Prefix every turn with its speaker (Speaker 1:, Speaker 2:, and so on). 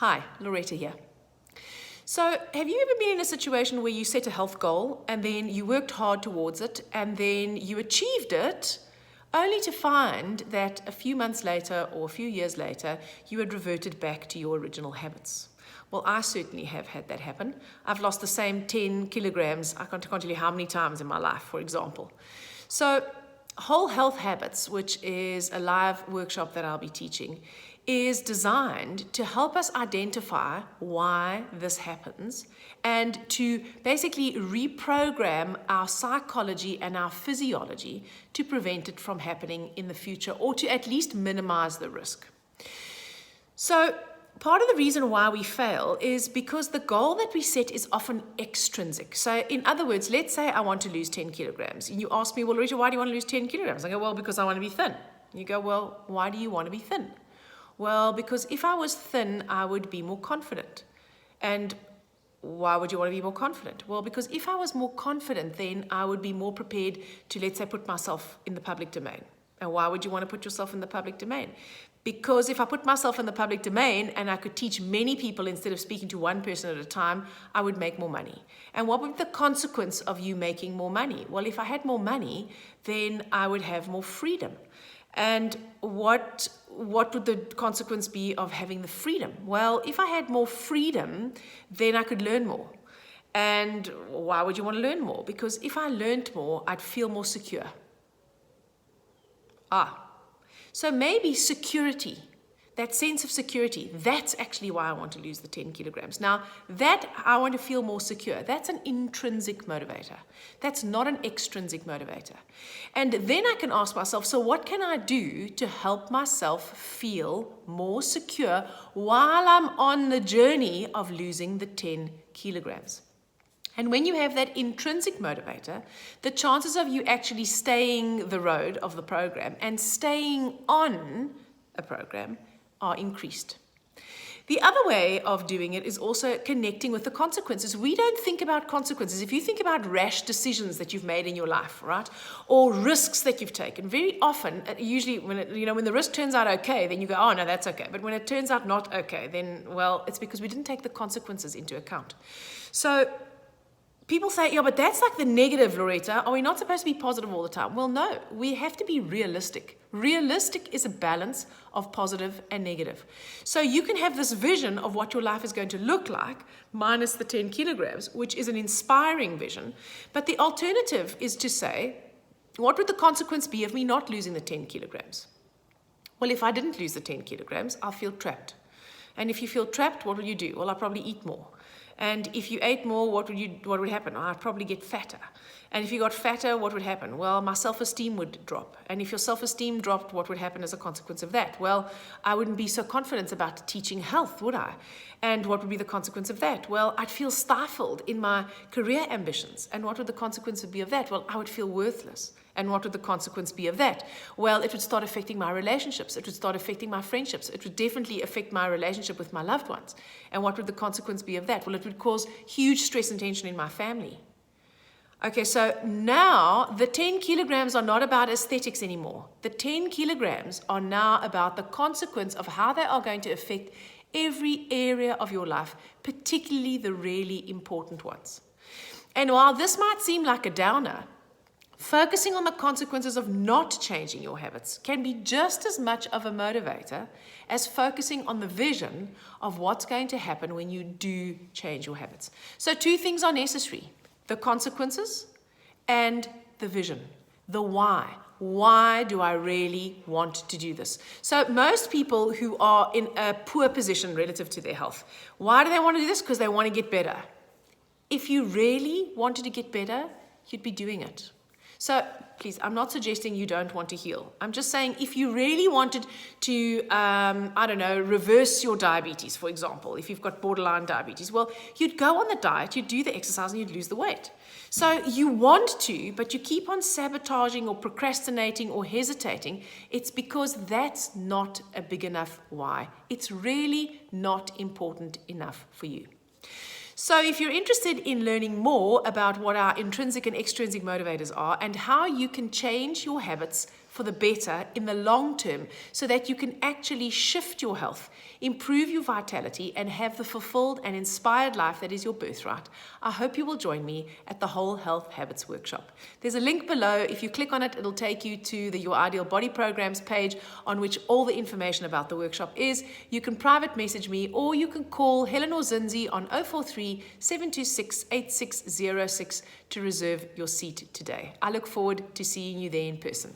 Speaker 1: Hi, Loretta here. So, have you ever been in a situation where you set a health goal and then you worked hard towards it and then you achieved it only to find that a few months later or a few years later you had reverted back to your original habits? Well, I certainly have had that happen. I've lost the same 10 kilograms, I can't tell you how many times in my life, for example. So, Whole Health Habits, which is a live workshop that I'll be teaching, is designed to help us identify why this happens and to basically reprogram our psychology and our physiology to prevent it from happening in the future or to at least minimize the risk. So, part of the reason why we fail is because the goal that we set is often extrinsic. So in other words, let's say I want to lose 10 kilograms. And you ask me, well, Rita, why do you want to lose 10 kilograms? I go, well, because I want to be thin. You go, well, why do you want to be thin? Well, because if I was thin, I would be more confident. And why would you want to be more confident? Well, because if I was more confident, then I would be more prepared to, let's say, put myself in the public domain. And why would you want to put yourself in the public domain? Because if I put myself in the public domain and I could teach many people instead of speaking to one person at a time, I would make more money. And what would be the consequence of you making more money? Well, if I had more money, then I would have more freedom. And what would the consequence be of having the freedom? Well, if I had more freedom, then I could learn more. And why would you want to learn more? Because if I learned more, I'd feel more secure. So maybe security, that sense of security, that's actually why I want to lose the 10 kilograms. Now, that I want to feel more secure, that's an intrinsic motivator. That's not an extrinsic motivator. And then I can ask myself, so what can I do to help myself feel more secure while I'm on the journey of losing the 10 kilograms? And when you have that intrinsic motivator, the chances of you actually staying the road of the program and staying on a program are increased. The other way of doing it is also connecting with the consequences. We don't think about consequences. If you think about rash decisions that you've made in your life, right, or risks that you've taken, very often, usually when the risk turns out okay, then you go, oh no, that's okay. But when it turns out not okay, then well, it's because we didn't take the consequences into account. So people say, yeah, but that's like the negative, Loretta. Are we not supposed to be positive all the time? Well, no, we have to be realistic. Realistic is a balance of positive and negative. So you can have this vision of what your life is going to look like, minus the 10 kilograms, which is an inspiring vision. But the alternative is to say, what would the consequence be of me not losing the 10 kilograms? Well, if I didn't lose the 10 kilograms, I'll feel trapped. And if you feel trapped, what will you do? Well, I'll probably eat more. And if you ate more, what would happen? I'd probably get fatter. And if you got fatter, what would happen? Well, my self-esteem would drop. And if your self-esteem dropped, what would happen as a consequence of that? Well, I wouldn't be so confident about teaching health, would I? And what would be the consequence of that? Well, I'd feel stifled in my career ambitions. And what would the consequence be of that? Well, I would feel worthless. And what would the consequence be of that? Well, it would start affecting my relationships. It would start affecting my friendships. It would definitely affect my relationship with my loved ones. And what would the consequence be of that? Well, it would cause huge stress and tension in my family. Okay, so now the 10 kilograms are not about aesthetics anymore. The 10 kilograms are now about the consequence of how they are going to affect every area of your life, particularly the really important ones. And while this might seem like a downer, focusing on the consequences of not changing your habits can be just as much of a motivator as focusing on the vision of what's going to happen when you do change your habits. So two things are necessary: the consequences and the vision, the why. Why do I really want to do this? So most people who are in a poor position relative to their health, why do they want to do this? Because they want to get better. If you really wanted to get better, you'd be doing it. So please, I'm not suggesting you don't want to heal. I'm just saying if you really wanted to, reverse your diabetes, for example, if you've got borderline diabetes, well, you'd go on the diet, you'd do the exercise, and you'd lose the weight. So you want to, but you keep on sabotaging or procrastinating or hesitating. It's because that's not a big enough why. It's really not important enough for you. So if you're interested in learning more about what our intrinsic and extrinsic motivators are and how you can change your habits for the better in the long term so that you can actually shift your health, improve your vitality, and have the fulfilled and inspired life that is your birthright, I hope you will join me at the Whole Health Habits Workshop. There's a link below. If you click on it, it'll take you to the Your Ideal Body Programs page on which all the information about the workshop is. You can private message me or you can call Helen or Zinzi on 043 726 8606 to reserve your seat today. I look forward to seeing you there in person.